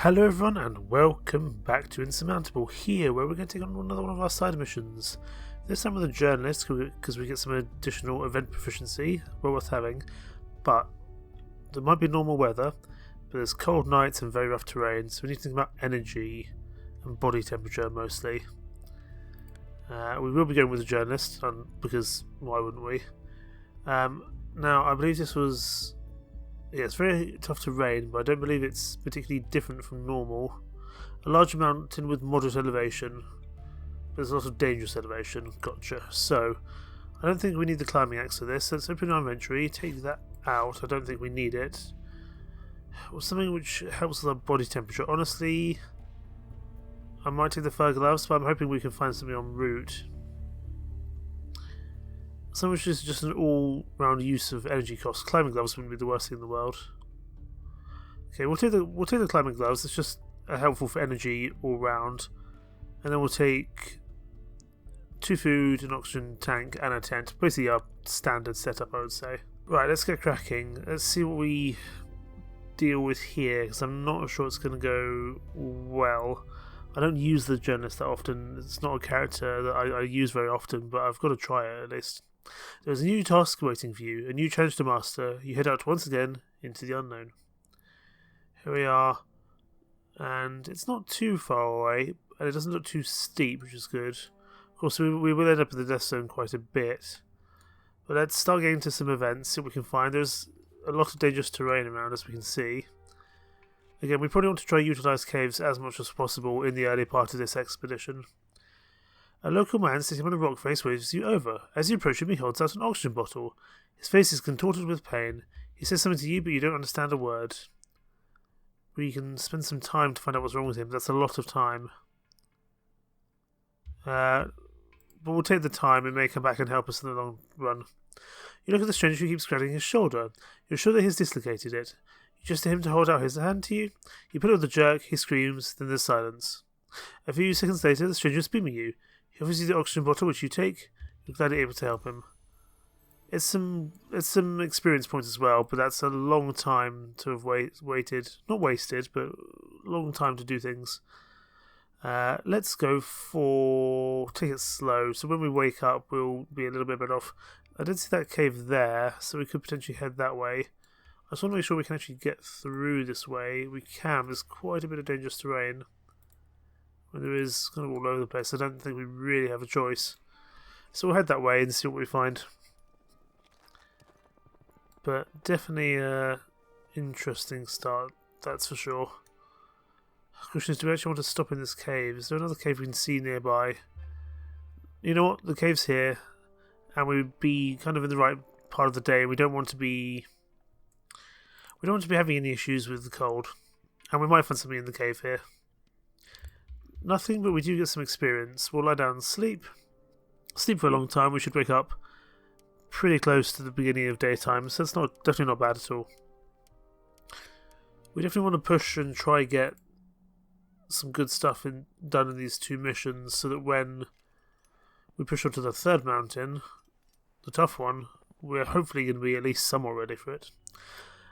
Hello everyone and welcome back to Insurmountable, here where we're going to take on another one of our side missions. This time with a journalist because we get some additional event proficiency, well worth having, but there might be normal weather, but there's cold nights and very rough terrain, so we need to think about energy and body temperature mostly. We will be going with a journalist, because why wouldn't we? Now I believe this was... Yeah, it's very tough terrain, but I don't believe it's particularly different from normal. A large mountain with moderate elevation, but there's a lot of dangerous elevation. Gotcha. So, I don't think we need the climbing axe for this. Let's open our inventory, take that out. I don't think we need it. Well, something which helps with our body temperature. Honestly, I might take the fur gloves, but I'm hoping we can find something en route. Something which is just an all-round use of energy costs. Climbing gloves wouldn't be the worst thing in the world. Okay, we'll take the climbing gloves. It's just helpful for energy all round, and then we'll take 2 food, an oxygen tank, and a tent. Basically, our standard setup, I would say. Right, let's get cracking. Let's see what we deal with here, because I'm not sure it's going to go well. I don't use the journalist that often. It's not a character that I use very often, but I've got to try it at least. There's a new task waiting for you, a new challenge to master. You head out once again into the unknown. Here we are, and it's not too far away, and it doesn't look too steep, which is good. Of course, we will end up in the death zone quite a bit, but let's start getting to some events, see what we can find. There's a lot of dangerous terrain around, as we can see. Again, we probably want to try to utilise caves as much as possible in the early part of this expedition. A local man sitting on a rock face waves you over. As you approach him, he holds out an oxygen bottle. His face is contorted with pain. He says something to you, but you don't understand a word. We can spend some time to find out what's wrong with him. That's a lot of time. But we'll take the time. It may come back and help us in the long run. You look at the stranger who keeps scratching his shoulder. You're sure that he's dislocated it. You gesture to him to hold out his hand to you. You put it with a jerk. He screams. Then there's silence. A few seconds later, the stranger is beaming you. He offers you the oxygen bottle, which you take. You're glad you're able to help him. It's some experience points as well, but that's a long time to have waited. Not wasted, but a long time to do things. Let's go for... Take it slow, so when we wake up, we'll be a little bit better off. I did see that cave there, so we could potentially head that way. I just want to make sure we can actually get through this way. We can. There's quite a bit of dangerous terrain. When there is kind of all over the place, I don't think we really have a choice. So we'll head that way and see what we find. But definitely an interesting start, that's for sure. The question is, do we actually want to stop in this cave? Is there another cave we can see nearby? You know what? The cave's here, and we'd be kind of in the right part of the day. We don't want to be having any issues with the cold, and we might find something in the cave here. Nothing, but we do get some experience. We'll lie down and sleep. Sleep for a long time. We should wake up pretty close to the beginning of daytime, so it's definitely not bad at all. We definitely want to push and try get some good stuff done in these 2 missions, so that when we push on to the 3rd mountain, the tough one, we're hopefully going to be at least somewhat ready for it.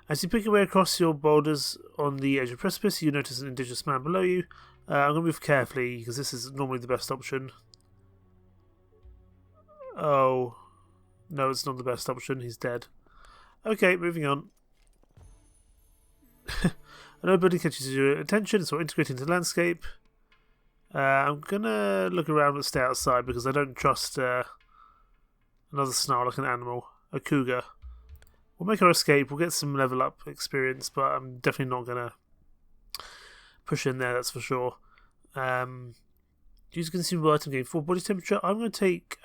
As you pick your way across your boulders on the edge of the precipice, you notice an indigenous man below you. I'm going to move carefully, because this is normally the best option. Oh, no, it's not the best option. He's dead. Okay, moving on. Nobody catches your attention, so integrate into the landscape. I'm going to look around but stay outside, because I don't trust another snarl like an animal. A cougar. We'll make our escape. We'll get some level up experience, but I'm definitely not going to push in there, that's for sure. Use consumable item gain 4 body temperature. I'm going to take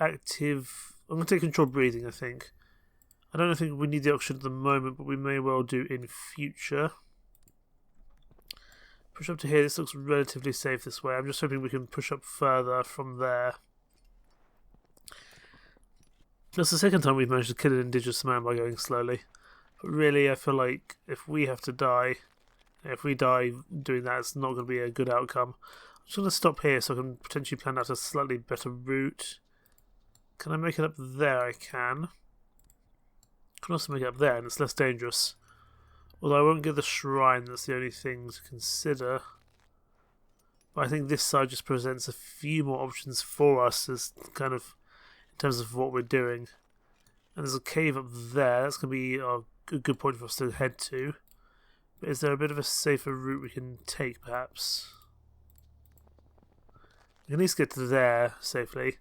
controlled breathing, I think. I don't think we need the oxygen at the moment, but we may well do in future. Push up to here. This looks relatively safe this way. I'm just hoping we can push up further from there. That's the second time we've managed to kill an indigenous man by going slowly. But really, I feel like if we have to die... If we die doing that, it's not going to be a good outcome. I'm just going to stop here so I can potentially plan out a slightly better route. Can I make it up there? I can. I can also make it up there, and it's less dangerous. Although I won't get the shrine, that's the only thing to consider. But I think this side just presents a few more options for us as kind of in terms of what we're doing. And there's a cave up there. That's going to be a good point for us to head to. But is there a bit of a safer route we can take, perhaps? We can at least get to there safely.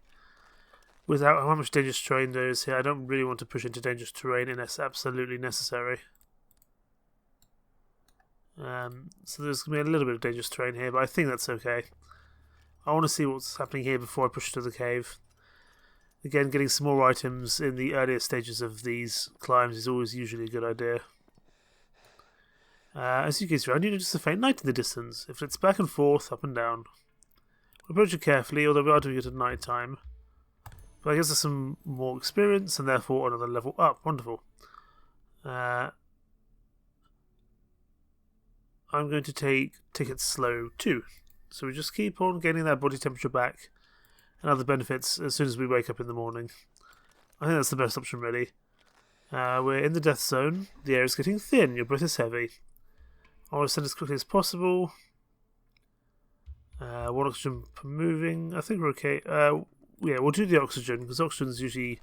Without how much dangerous terrain there is here, I don't really want to push into dangerous terrain unless absolutely necessary. So there's going to be a little bit of dangerous terrain here, but I think that's okay. I want to see what's happening here before I push to the cave. Again, getting some more items in the earlier stages of these climbs is always usually a good idea. As you gaze around, you notice a faint light in the distance. It flits back and forth, up and down. Approach it carefully, although we are doing it at night time. But I guess there's some more experience, and therefore another level up. Wonderful. I'm going to take it slow too. So we just keep on getting that body temperature back and other benefits as soon as we wake up in the morning. I think that's the best option, really. We're in the death zone. The air is getting thin. Your breath is heavy. I'll ascend as quickly as possible. 1 oxygen per moving. I think we're okay. Yeah, we'll do the oxygen, because oxygen is usually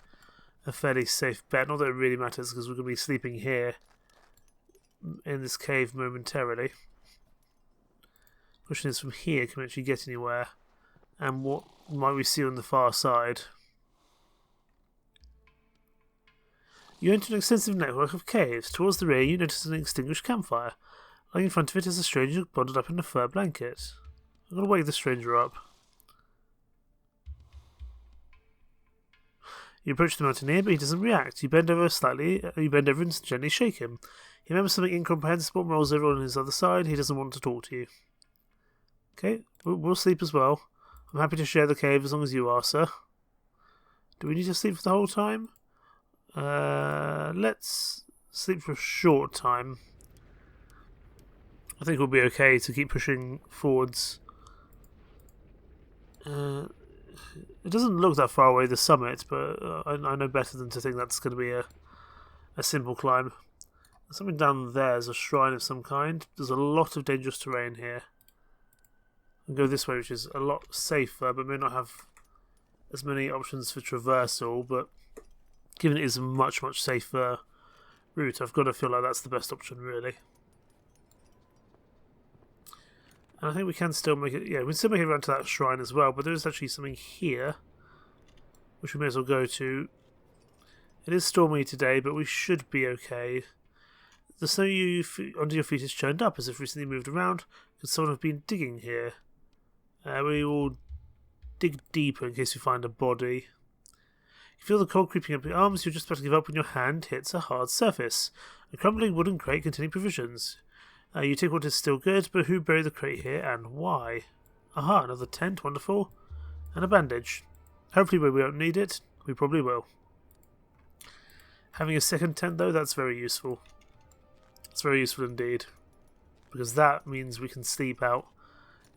a fairly safe bet. Not that it really matters, because we're going to be sleeping here in this cave momentarily. Question is, from here, can we actually get anywhere? And what might we see on the far side? You enter an extensive network of caves. Towards the rear, you notice an extinguished campfire. Lying in front of it is a stranger bundled up in a fur blanket. I'm going to wake the stranger up. You approach the mountaineer, but he doesn't react. You bend over and gently shake him. He remembers something incomprehensible and rolls over on his other side. He doesn't want to talk to you. Okay, we'll sleep as well. I'm happy to share the cave as long as you are, sir. Do we need to sleep for the whole time? Let's sleep for a short time. I think we'll be okay to keep pushing forwards. It doesn't look that far away, the summit, but I know better than to think that's going to be a simple climb. There's something down there. There's a shrine of some kind. There's a lot of dangerous terrain here. I'll go this way, which is a lot safer, but may not have as many options for traversal, but given it is a much, much safer route, I've got to feel like that's the best option, really. And I think we can still make it, yeah, we can still make it around to that shrine as well, but there is actually something here, which we may as well go to. It is stormy today, but we should be okay. The snow under your feet is churned up, as if recently moved around. Could someone have been digging here? We will dig deeper in case we find a body. You feel the cold creeping up your arms. You're just about to give up when your hand hits a hard surface. A crumbling wooden crate containing provisions. You take what is still good, but who buried the crate here and why? Aha, another tent, wonderful. And a bandage. Hopefully we won't need it. We probably will. Having a second tent though, that's very useful. It's very useful indeed. Because that means we can sleep out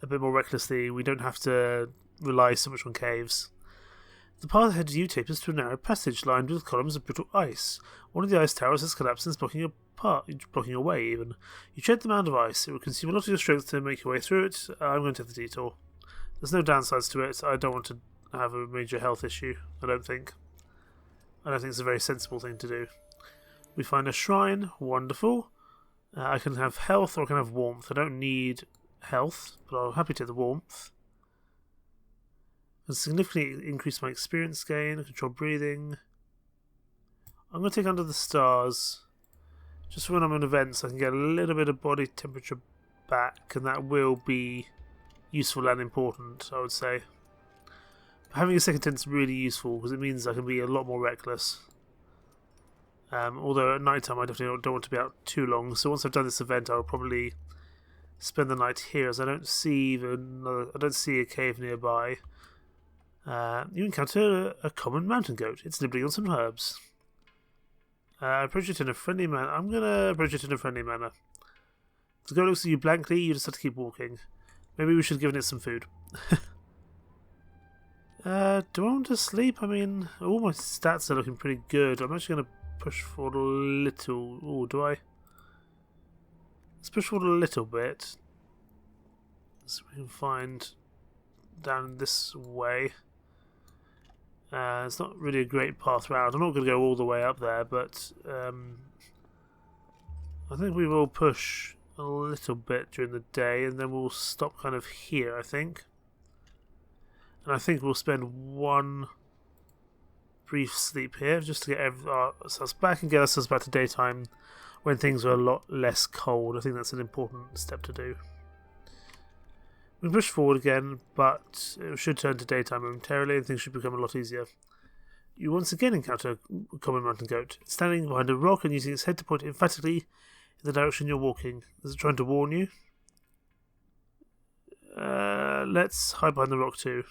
a bit more recklessly. We don't have to rely so much on caves. The path ahead of you tapers to a narrow passage lined with columns of brittle ice. One of the ice towers has collapsed and is blocking your way even. You tread the mound of ice. It will consume a lot of your strength to make your way through it. I'm going to take the detour. There's no downsides to it. I don't want to have a major health issue, I don't think. I don't think it's a very sensible thing to do. We find a shrine. Wonderful. I can have health or I can have warmth. I don't need health, but I'm happy to take the warmth. And significantly increase my experience gain, control breathing. I'm going to take Under the Stars. Just for when I'm in events, I can get a little bit of body temperature back, and that will be useful and important, I would say. But having a second tent is really useful, because it means I can be a lot more reckless. Although at night time I definitely don't want to be out too long, so once I've done this event I'll probably spend the night here, as I don't see a cave nearby. You encounter a common mountain goat. It's nibbling on some herbs. Approach it in a friendly manner. I'm going to approach it in a friendly manner. The goat looks at you blankly. You just have to keep walking. Maybe we should give it some food. Do I want to sleep? I mean, all my stats are looking pretty good. I'm actually going to push for a little. Oh, do I? Let's push forward a little bit. So we can find down this way. It's not really a great path round. I'm not going to go all the way up there, but I think we will push a little bit during the day, and then we'll stop kind of here, I think. And I think we'll spend one brief sleep here just to get ourselves back and get ourselves back to daytime when things are a lot less cold. I think that's an important step to do. We push forward again, but it should turn to daytime momentarily and things should become a lot easier. You once again encounter a common mountain goat, standing behind a rock and using its head to point emphatically in the direction you're walking. Is it trying to warn you? Let's hide behind the rock too.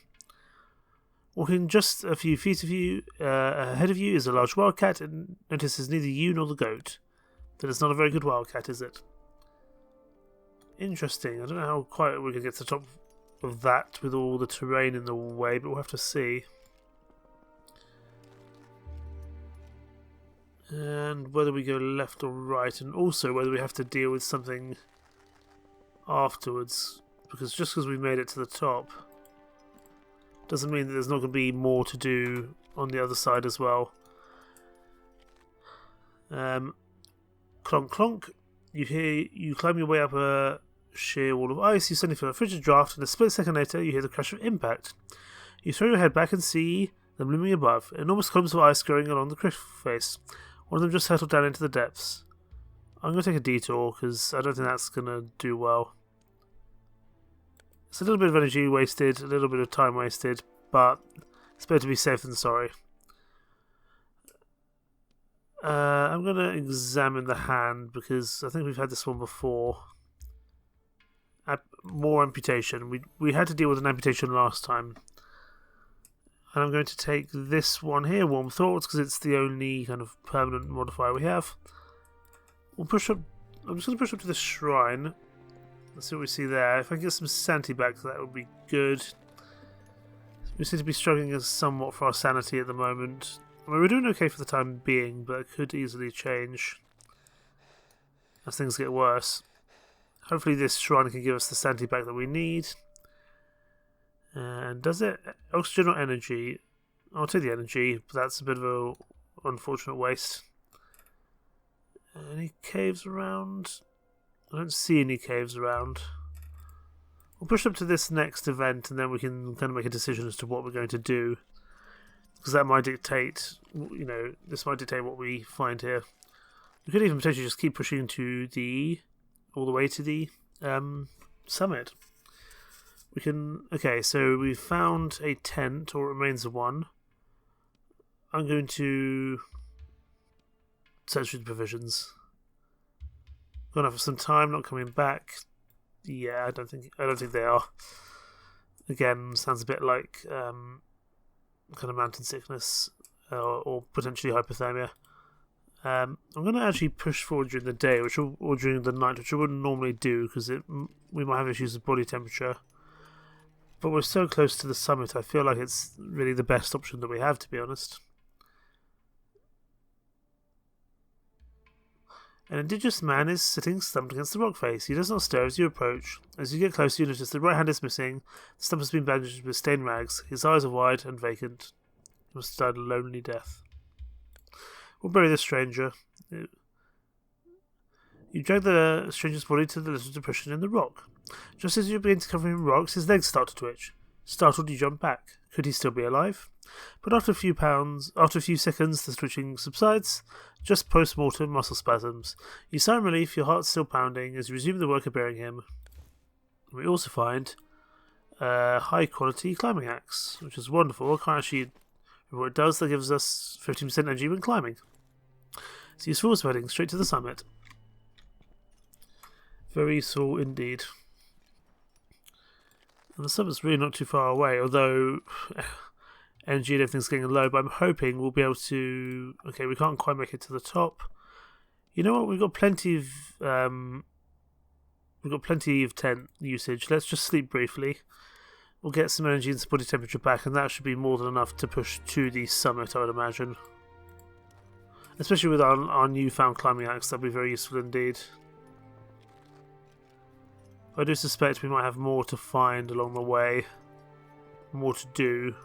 Walking just a few feet of you, ahead of you is a large wildcat and notices neither you nor the goat. Then it's not a very good wildcat, is it? Interesting. I don't know how quiet we can get to the top of that with all the terrain in the way, but we'll have to see. And whether we go left or right, and also whether we have to deal with something afterwards. Because just because we made it to the top doesn't mean that there's not going to be more to do on the other side as well. Clonk clonk. You climb your way up a sheer wall of ice. You suddenly feel a frigid draft, and a split second later you hear the crash of impact. You throw your head back and see them looming above, enormous columns of ice growing along the cliff face. One of them just settled down into the depths. I'm going to take a detour because I don't think that's going to do well. It's a little bit of energy wasted, a little bit of time wasted, but it's better to be safe than sorry. I'm going to examine the hand because I think we've had this one before. More amputation. We had to deal with an amputation last time. And I'm going to take this one here, Warm Thoughts, because it's the only kind of permanent modifier we have. We'll push up. I'm just going to push up to the shrine. Let's see what we see there. If I can get some sanity back, that would be good. We seem to be struggling somewhat for our sanity at the moment. I mean, we're doing okay for the time being, but it could easily change as things get worse. Hopefully this shrine can give us the sanity back that we need. And does it? Oxygen or energy? I'll take the energy, but that's a bit of an unfortunate waste. Any caves around? I don't see any caves around. We'll push up to this next event and then we can kind of make a decision as to what we're going to do. Because that might dictate, you know, this might dictate what we find here. We could even potentially just keep pushing to all the way to the summit. We can, okay, so we've found a tent, or remains of one. I'm going to search for the provisions. Gone off for some time, not coming back. Yeah, I don't think they are. Again, sounds a bit like kind of mountain sickness or potentially hypothermia. I'm going to actually push forward during the day, or during the night, which I wouldn't normally do because we might have issues with body temperature. But we're so close to the summit, I feel like it's really the best option that we have, to be honest. An indigenous man is sitting stumped against the rock face. He does not stir as you approach. As you get closer, you notice the right hand is missing. The stump has been bandaged with stained rags. His eyes are wide and vacant. He must have died a lonely death. We'll bury the stranger. You drag the stranger's body to the little depression in the rock. Just as you begin to cover him in rocks, his legs start to twitch. Startled, you jump back. Could he still be alive? But after a few seconds, the twitching subsides. Just post-mortem muscle spasms. You sigh in relief, your heart still pounding, as you resume the work of burying him. We also find a high-quality climbing axe, which is wonderful. I can't actually remember what it does. That gives us 15% energy when climbing. It's useful as heading straight to the summit. Very useful indeed. And the summit's really not too far away, although energy and everything's getting low, but I'm hoping we'll be able to... Okay, we can't quite make it to the top. You know what? We've got plenty of tent usage. Let's just sleep briefly. We'll get some energy and some body temperature back, and that should be more than enough to push to the summit, I would imagine. Especially with our newfound climbing axe, that'll be very useful indeed. I do suspect we might have more to find along the way, more to do.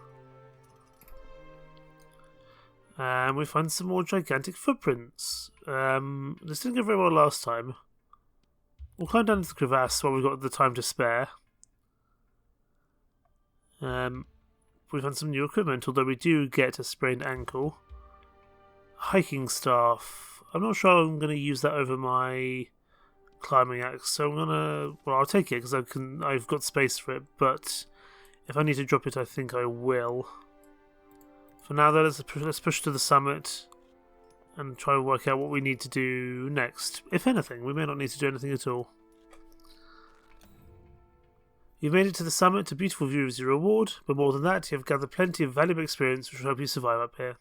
And we find some more gigantic footprints. This didn't go very well last time. We'll climb down into the crevasse while we've got the time to spare. We found some new equipment, although we do get a sprained ankle. Hiking staff. I'm not sure I'm going to use that over my climbing axe, so I'm gonna. Well, I'll take it because I've got space for it. But if I need to drop it, I think I will. For now, though, let's push to the summit and try to work out what we need to do next. If anything, we may not need to do anything at all. You've made it to the summit. A beautiful view is your reward, but more than that, you have gathered plenty of valuable experience which will help you survive up here.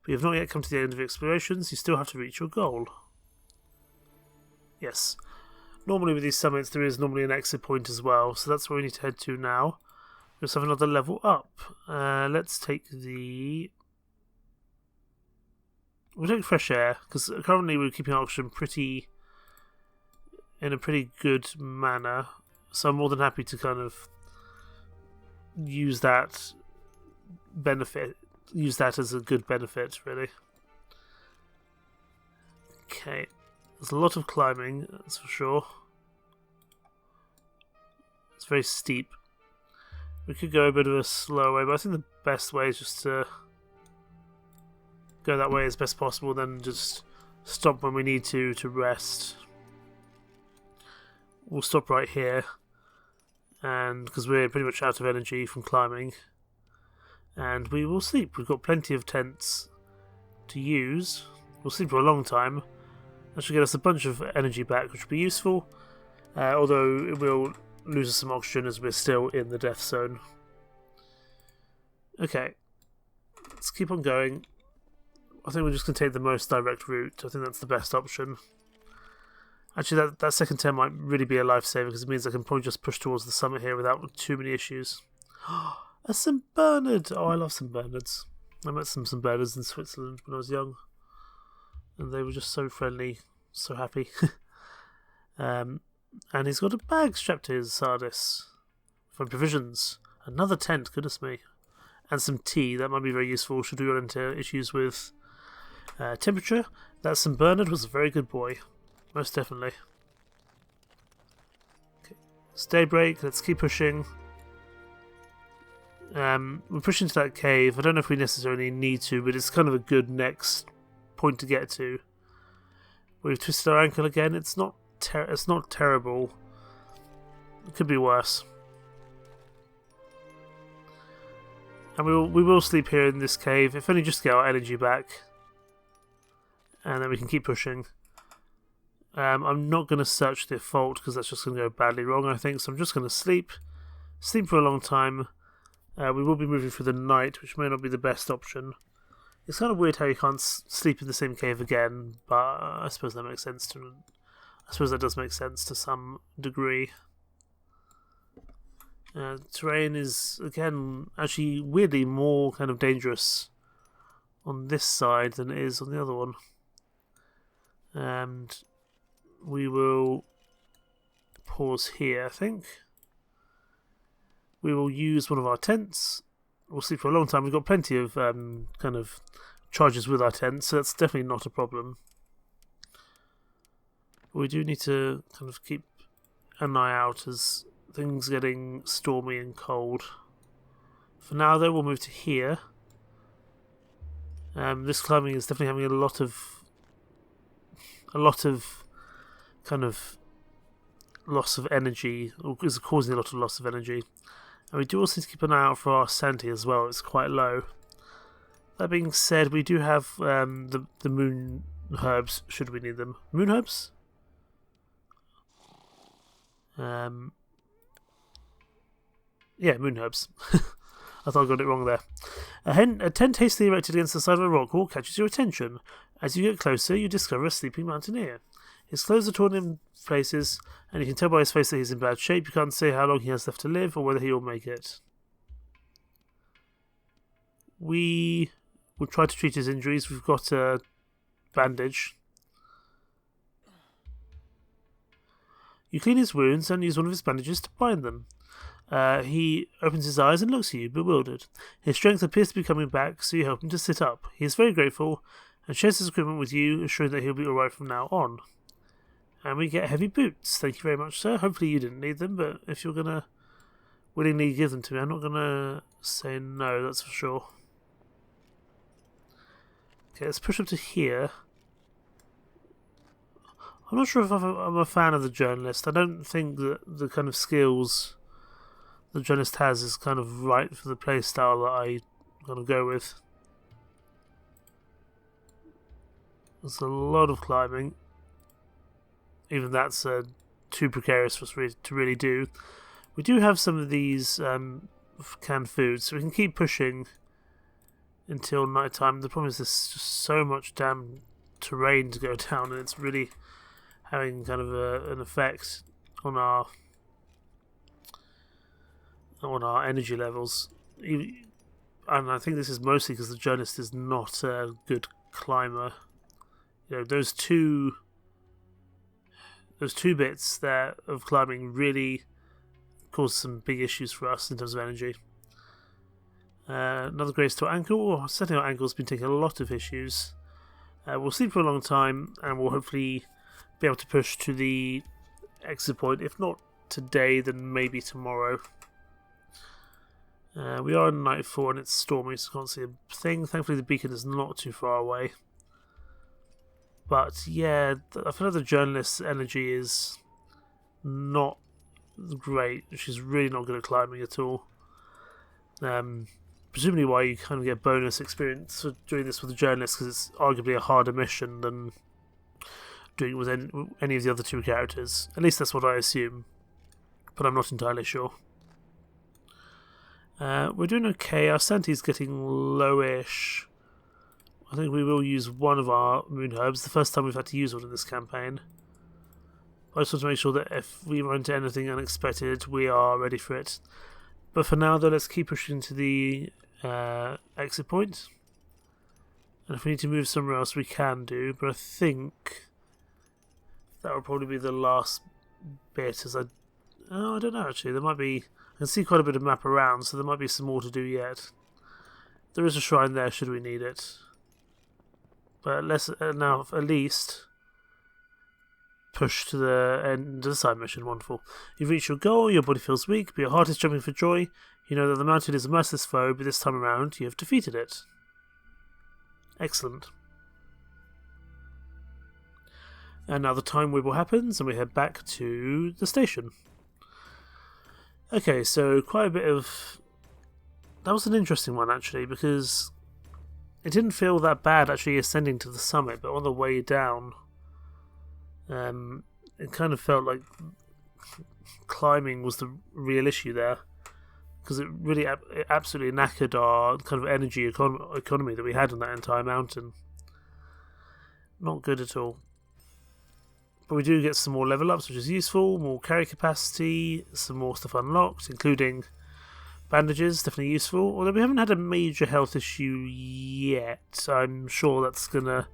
But you have not yet come to the end of your explorations. You still have to reach your goal. Yes. Normally with these summits, there is normally an exit point as well, so that's where we need to head to now. We also have another level up. Let's take the... We'll take fresh air, because currently we're keeping our oxygen in a pretty good manner. So I'm more than happy to kind of use that as a good benefit, really. Okay, there's a lot of climbing, that's for sure. It's very steep. We could go a bit of a slow way, but I think the best way is just to go that way as best possible, then just stop when we need to rest. We'll stop right here, and because we're pretty much out of energy from climbing, and we will sleep. We've got plenty of tents to use. We'll sleep for a long time. That should get us a bunch of energy back, which will be useful, although it will lose us some oxygen as we're still in the death zone. Okay, let's keep on going. I think we're just going to take the most direct route. I think that's the best option. Actually, that second tent might really be a lifesaver because it means I can probably just push towards the summit here without too many issues. A St. Bernard! Oh, I love St. Bernards. I met some St. Bernards in Switzerland when I was young, and they were just so friendly, so happy. And he's got a bag strapped to his Sardis for provisions. Another tent, goodness me. And some tea, that might be very useful should we run into issues with temperature. That St. Bernard was a very good boy, most definitely. Okay. It's daybreak, let's keep pushing. We're pushing to that cave. I don't know if we necessarily need to, but it's kind of a good next point to get to. We've twisted our ankle again. It's not terrible. It could be worse. And we will sleep here in this cave, if only just to get our energy back. And then we can keep pushing. I'm not going to search the fault because that's just going to go badly wrong, I think. So I'm just going to sleep. Sleep for a long time. We will be moving through the night, which may not be the best option. It's kind of weird how you can't sleep in the same cave again, but I suppose that makes sense to... I suppose that does make sense to some degree. Terrain is, again, actually weirdly more kind of dangerous on this side than it is on the other one. And we will pause here, I think. We will use one of our tents. We'll sleep for a long time. We've got plenty of kind of charges with our tents, so that's definitely not a problem. We do need to kind of keep an eye out as things are getting stormy and cold. For now, though, we'll move to here. This climbing is definitely having a lot of kind of loss of energy, or is causing a lot of loss of energy. And we do also need to keep an eye out for our sanity as well. It's quite low. That being said, we do have the moon herbs, should we need them. Moon herbs? Yeah, moon herbs. I thought I got it wrong there. A tent hastily erected against the side of a rock wall catches your attention. As you get closer, you discover a sleeping mountaineer. His clothes are torn in places, and you can tell by his face that he's in bad shape. You can't say how long he has left to live or whether he will make it. We will try to treat his injuries. We've got a bandage. You clean his wounds and use one of his bandages to bind them. He opens his eyes and looks at you, bewildered. His strength appears to be coming back, so you help him to sit up. He is very grateful and shares his equipment with you, assuring that he'll be alright from now on. And we get heavy boots. Thank you very much, sir. Hopefully you didn't need them, but if you're going to willingly give them to me, I'm not going to say no, that's for sure. Okay, let's push up to here. I'm not sure if I'm a fan of the journalist. I don't think that the kind of skills the journalist has is kind of right for the playstyle that I'm going to go with. There's a lot of climbing. Even that's too precarious for us to really do. We do have some of these canned foods, so we can keep pushing until night time. The problem is there's just so much damn terrain to go down, and it's really having kind of an effect on our energy levels. And I think this is mostly because the journalist is not a good climber. You know, those two bits there of climbing really cause some big issues for us in terms of energy. Another graze to our ankle. Setting our ankle has been taking a lot of issues. We'll sleep for a long time, and we'll hopefully be able to push to the exit point. If not today, then maybe tomorrow. We are on night 4 and it's stormy, so I can't see a thing. Thankfully the beacon is not too far away. But yeah, I feel like the journalist's energy is not great. She's really not good at climbing at all. Presumably why you kind of get bonus experience for doing this with the journalist, because it's arguably a harder mission than doing it with any of the other two characters. At least that's what I assume, but I'm not entirely sure. We're doing okay. Our sanity's getting lowish. I think we will use one of our moon herbs. The first time we've had to use one in this campaign. I just want to make sure that if we run into anything unexpected, we are ready for it. But for now, though, let's keep pushing to the exit point. And if we need to move somewhere else, we can do. But I think that will probably be the last bit. I don't know, actually. There might be... I can see quite a bit of map around, so there might be some more to do yet. There is a shrine there, should we need it. But let's now, at least, push to the end of the side mission. Wonderful. You've reached your goal, your body feels weak, but your heart is jumping for joy. You know that the mountain is a merciless foe, but this time around, you have defeated it. Excellent. And now the time wheel happens, and we head back to the station. Okay, so quite a bit of... That was an interesting one, actually, because it didn't feel that bad actually ascending to the summit, but on the way down, it kind of felt like climbing was the real issue there, because it really it absolutely knackered our kind of energy economy that we had on that entire mountain. Not good at all. But we do get some more level ups, which is useful, more carry capacity, some more stuff unlocked, including bandages, definitely useful. Although we haven't had a major health issue yet, I'm sure that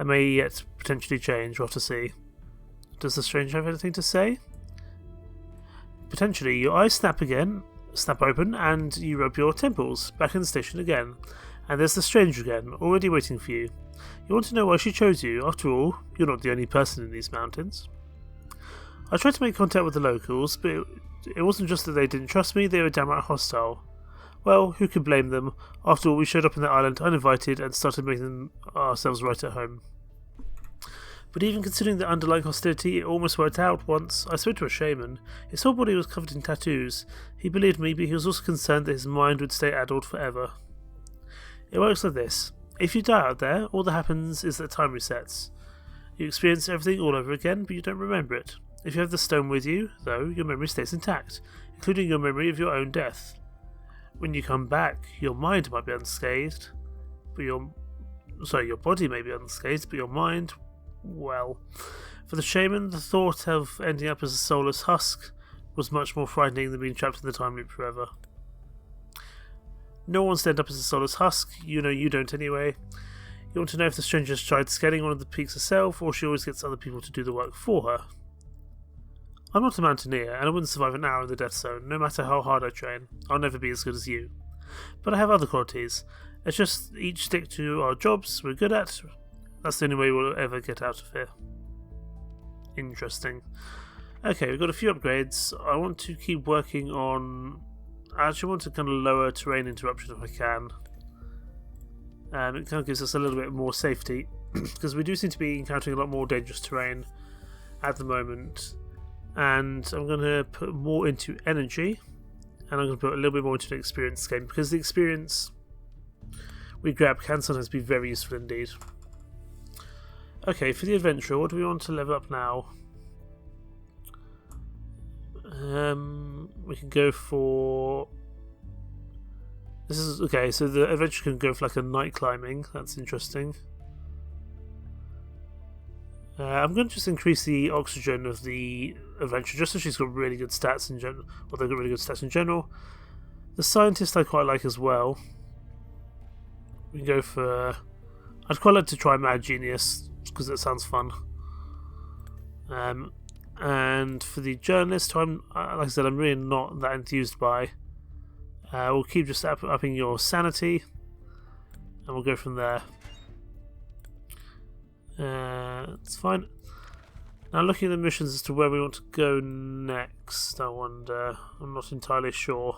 may yet potentially change. We'll have to see. Does the stranger have anything to say? Potentially. Your eyes snap open, and you rub your temples. Back in the station again. And there's the stranger again, already waiting for you. You want to know why she chose you. After all, you're not the only person in these mountains. I tried to make contact with the locals, but it wasn't just that they didn't trust me, they were downright hostile. Well, who could blame them? After all, we showed up on the island uninvited and started making ourselves right at home. But even considering the underlying hostility, it almost worked out once. I spoke to a shaman. His whole body was covered in tattoos. He believed me, but he was also concerned that his mind would stay addled forever. It works like this. If you die out there, all that happens is that time resets. You experience everything all over again, but you don't remember it. If you have the stone with you, though, your memory stays intact, including your memory of your own death. When you come back, your mind might be unscathed, but your body may be unscathed, but your mind, well. For the shaman, the thought of ending up as a soulless husk was much more frightening than being trapped in the time loop forever. No one wants to end up as a soulless husk, you know you don't anyway. You want to know if the stranger has tried scaling one of the peaks herself, or she always gets other people to do the work for her. I'm not a mountaineer, and I wouldn't survive an hour in the death zone, no matter how hard I train. I'll never be as good as you. But I have other qualities. Let's just each stick to our jobs we're good at. That's the only way we'll ever get out of here. Interesting. Okay, we've got a few upgrades. I want to keep working on... I actually want to kind of lower terrain interruption if I can. It kind of gives us a little bit more safety, because we do seem to be encountering a lot more dangerous terrain at the moment. And I'm going to put more into energy, and I'm going to put a little bit more into the experience game, because the experience we grab can sometimes be very useful indeed. Okay, for the adventurer, what do we want to level up now? We can go for... This is okay, so the adventurer can go for like a night climbing. That's interesting. I'm going to just increase the oxygen of the adventurer, just so she's got really good stats in general. Well, they've got really good stats in general. The scientist I quite like as well. We can go for... I'd quite like to try Mad Genius, because that sounds fun. And for the journalist, who like I said, I'm really not that enthused by. We'll keep just upping your sanity, and we'll go from there. It's fine. Now looking at the missions as to where we want to go next, I wonder. I'm not entirely sure.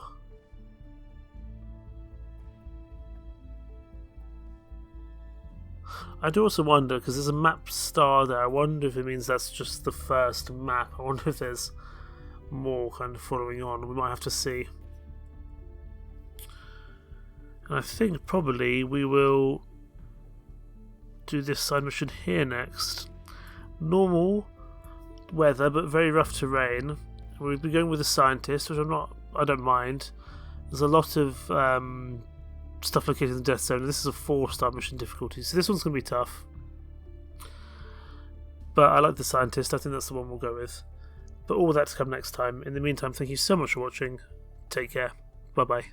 I do also wonder, because there's a map star there, I wonder if it means that's just the first map. I wonder if there's more kind of following on. We might have to see. And I think probably we will do this side mission here next. Normal weather, but very rough terrain. We'll be going with a scientist, which I don't mind. There's a lot of stuff located in the death zone. This is a 4-star mission difficulty, so this one's going to be tough. But I like the scientist. I think that's the one we'll go with. But all that to come next time. In the meantime, thank you so much for watching. Take care. Bye bye.